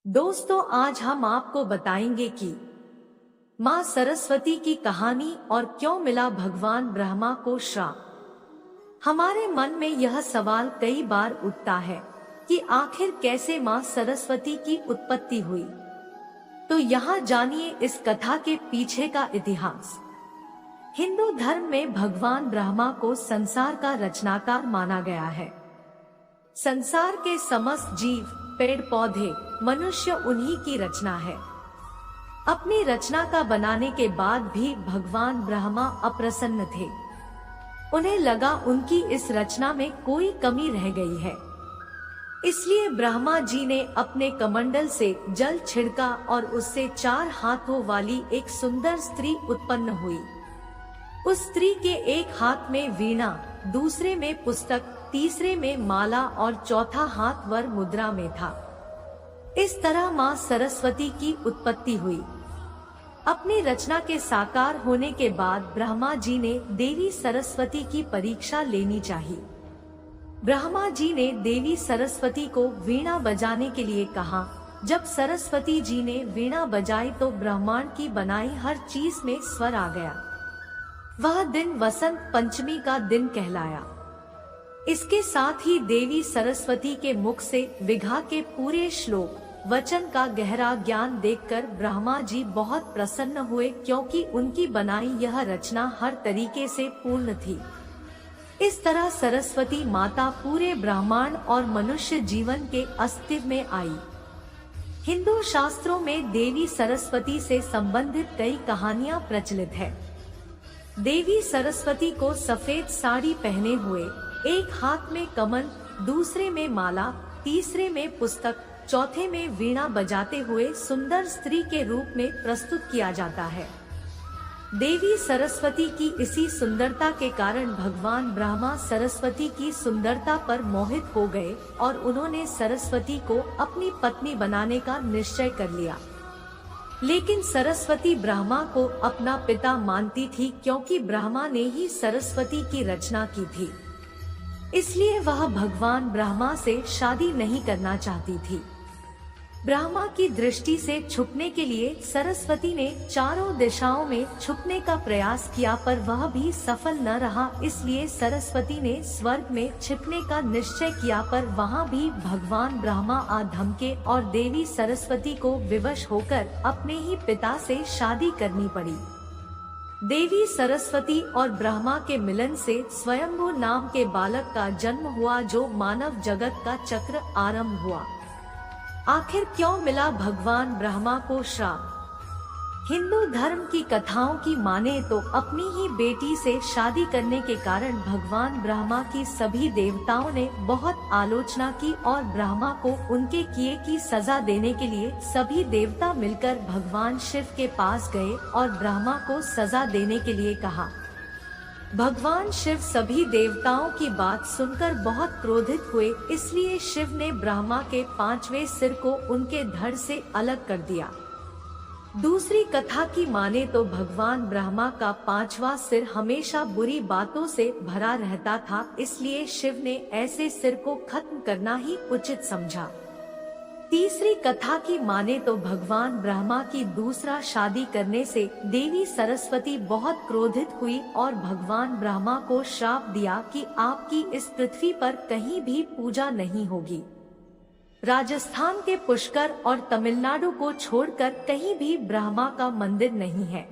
दोस्तों, आज हम आपको बताएंगे कि माँ सरस्वती की कहानी और क्यों मिला भगवान ब्रह्मा को श्राप। हमारे मन में यह सवाल कई बार उठता है कि आखिर कैसे माँ सरस्वती की उत्पत्ति हुई। तो यहाँ जानिए इस कथा के पीछे का इतिहास। हिंदू धर्म में भगवान ब्रह्मा को संसार का रचनाकार माना गया है। संसार के समस्त जीव, पेड़ पौधे, मनुष्य उन्हीं की रचना है। अपनी रचना का बनाने के बाद भी भगवान ब्रह्मा अप्रसन्न थे। उन्हें लगा उनकी इस रचना में कोई कमी रह गई है। इसलिए ब्रह्मा जी ने अपने कमंडल से जल छिड़का और उससे 4 हाथों वाली एक सुंदर स्त्री उत्पन्न हुई। उस स्त्री के एक हाथ में वीणा, दूसरे में पुस्तक, तीसरे में माला और चौथा हाथ वर मुद्रा में था। इस तरह माँ सरस्वती की उत्पत्ति हुई। अपनी रचना के साकार होने के बाद ब्रह्मा जी ने देवी सरस्वती की परीक्षा लेनी चाहिए। ब्रह्मा जी ने देवी सरस्वती को वीणा बजाने के लिए कहा। जब सरस्वती जी ने वीणा बजाई तो ब्रह्मांड की बनाई हर चीज में स्वर आ गया। वह दिन वसंत पंचमी का दिन कहलाया। इसके साथ ही देवी सरस्वती के मुख से विघा के पूरे श्लोक वचन का गहरा ज्ञान देखकर ब्रह्मा जी बहुत प्रसन्न हुए, क्योंकि उनकी बनाई यह रचना हर तरीके से पूर्ण थी। इस तरह सरस्वती माता पूरे ब्रह्मांड और मनुष्य जीवन के अस्तित्व में आई। हिंदू शास्त्रों में देवी सरस्वती से संबंधित कई कहानियां प्रचलित है। देवी सरस्वती को सफेद साड़ी पहने हुए, एक हाथ में कमल, दूसरे में माला, तीसरे में पुस्तक, चौथे में वीणा बजाते हुए सुंदर स्त्री के रूप में प्रस्तुत किया जाता है। देवी सरस्वती की इसी सुंदरता के कारण भगवान ब्रह्मा सरस्वती की सुंदरता पर मोहित हो गए और उन्होंने सरस्वती को अपनी पत्नी बनाने का निश्चय कर लिया। लेकिन सरस्वती ब्रह्मा को अपना पिता मानती थी, क्योंकि ब्रह्मा ने ही सरस्वती की रचना की थी। इसलिए वह भगवान ब्रह्मा से शादी नहीं करना चाहती थी। ब्रह्मा की दृष्टि से छुपने के लिए सरस्वती ने चारों दिशाओं में छुपने का प्रयास किया, पर वह भी सफल न रहा। इसलिए सरस्वती ने स्वर्ग में छिपने का निश्चय किया, पर वहां भी भगवान ब्रह्मा आ धमके और देवी सरस्वती को विवश होकर अपने ही पिता से शादी करनी पड़ी। देवी सरस्वती और ब्रह्मा के मिलन से स्वयंभू नाम के बालक का जन्म हुआ, जो मानव जगत का चक्र आरंभ हुआ। आखिर क्यों मिला भगवान ब्रह्मा को श्राप? हिंदू धर्म की कथाओं की माने तो अपनी ही बेटी से शादी करने के कारण भगवान ब्रह्मा की सभी देवताओं ने बहुत आलोचना की और ब्रह्मा को उनके किए की सजा देने के लिए सभी देवता मिलकर भगवान शिव के पास गए और ब्रह्मा को सजा देने के लिए कहा। भगवान शिव सभी देवताओं की बात सुनकर बहुत क्रोधित हुए, इसलिए शिव ने ब्रह्मा के 5वें सिर को उनके धड़ से अलग कर दिया। दूसरी कथा की माने तो भगवान ब्रह्मा का 5वां सिर हमेशा बुरी बातों से भरा रहता था, इसलिए शिव ने ऐसे सिर को खत्म करना ही उचित समझा। तीसरी कथा की माने तो भगवान ब्रह्मा की दूसरा शादी करने से देवी सरस्वती बहुत क्रोधित हुई और भगवान ब्रह्मा को श्राप दिया कि आपकी इस पृथ्वी पर कहीं भी पूजा नहीं होगी। राजस्थान के पुष्कर और तमिलनाडु को छोड़कर कहीं भी ब्रह्मा का मंदिर नहीं है।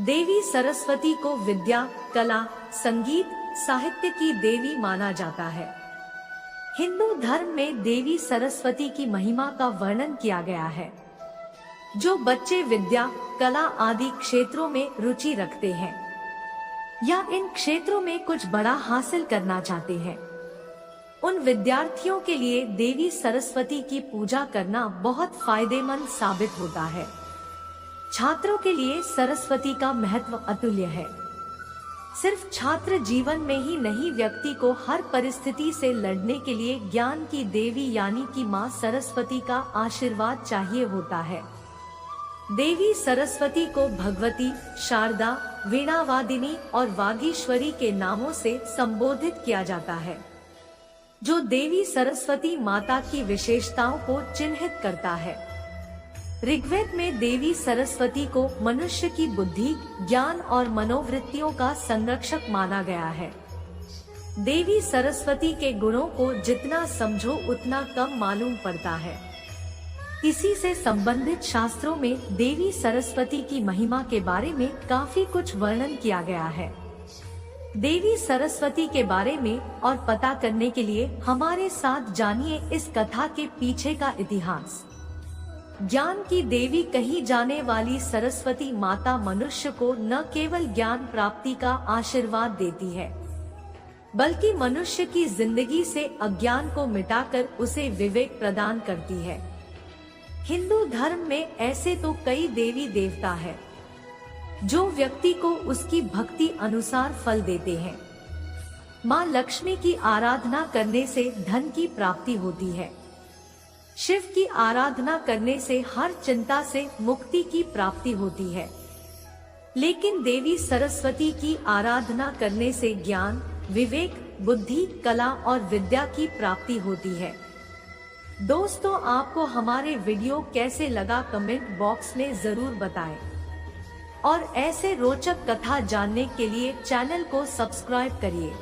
देवी सरस्वती को विद्या, कला, संगीत, साहित्य की देवी माना जाता है। हिंदू धर्म में देवी सरस्वती की महिमा का वर्णन किया गया है। जो बच्चे विद्या, कला आदि क्षेत्रों में रुचि रखते हैं या इन क्षेत्रों में कुछ बड़ा हासिल करना चाहते हैं, उन विद्यार्थियों के लिए देवी सरस्वती की पूजा करना बहुत फायदेमंद साबित होता है। छात्रों के लिए सरस्वती का महत्व अतुल्य है। सिर्फ छात्र जीवन में ही नहीं, व्यक्ति को हर परिस्थिति से लड़ने के लिए ज्ञान की देवी यानी कि माँ सरस्वती का आशीर्वाद चाहिए होता है। देवी सरस्वती को भगवती, शारदा, वीणावादिनी और वागीश्वरी के नामों से संबोधित किया जाता है। जो देवी सरस्वती माता की विशेषताओं को चिन्हित करता है। ऋग्वेद में देवी सरस्वती को मनुष्य की बुद्धि, ज्ञान और मनोवृत्तियों का संरक्षक माना गया है। देवी सरस्वती के गुणों को जितना समझो उतना कम मालूम पड़ता है। इसी से संबंधित शास्त्रों में देवी सरस्वती की महिमा के बारे में काफी कुछ वर्णन किया गया है। देवी सरस्वती के बारे में और पता करने के लिए हमारे साथ जानिए इस कथा के पीछे का इतिहास। ज्ञान की देवी कही जाने वाली सरस्वती माता मनुष्य को न केवल ज्ञान प्राप्ति का आशीर्वाद देती है, बल्कि मनुष्य की जिंदगी से अज्ञान को मिटाकर उसे विवेक प्रदान करती है। हिंदू धर्म में ऐसे तो कई देवी देवता है जो व्यक्ति को उसकी भक्ति अनुसार फल देते हैं। माँ लक्ष्मी की आराधना करने से धन की प्राप्ति होती है। शिव की आराधना करने से हर चिंता से मुक्ति की प्राप्ति होती है। लेकिन देवी सरस्वती की आराधना करने से ज्ञान, विवेक, बुद्धि, कला और विद्या की प्राप्ति होती है। दोस्तों, आपको हमारे वीडियो कैसे लगा कमेंट बॉक्स में जरूर बताएं। और ऐसे रोचक कथा जानने के लिए चैनल को सब्सक्राइब करिए।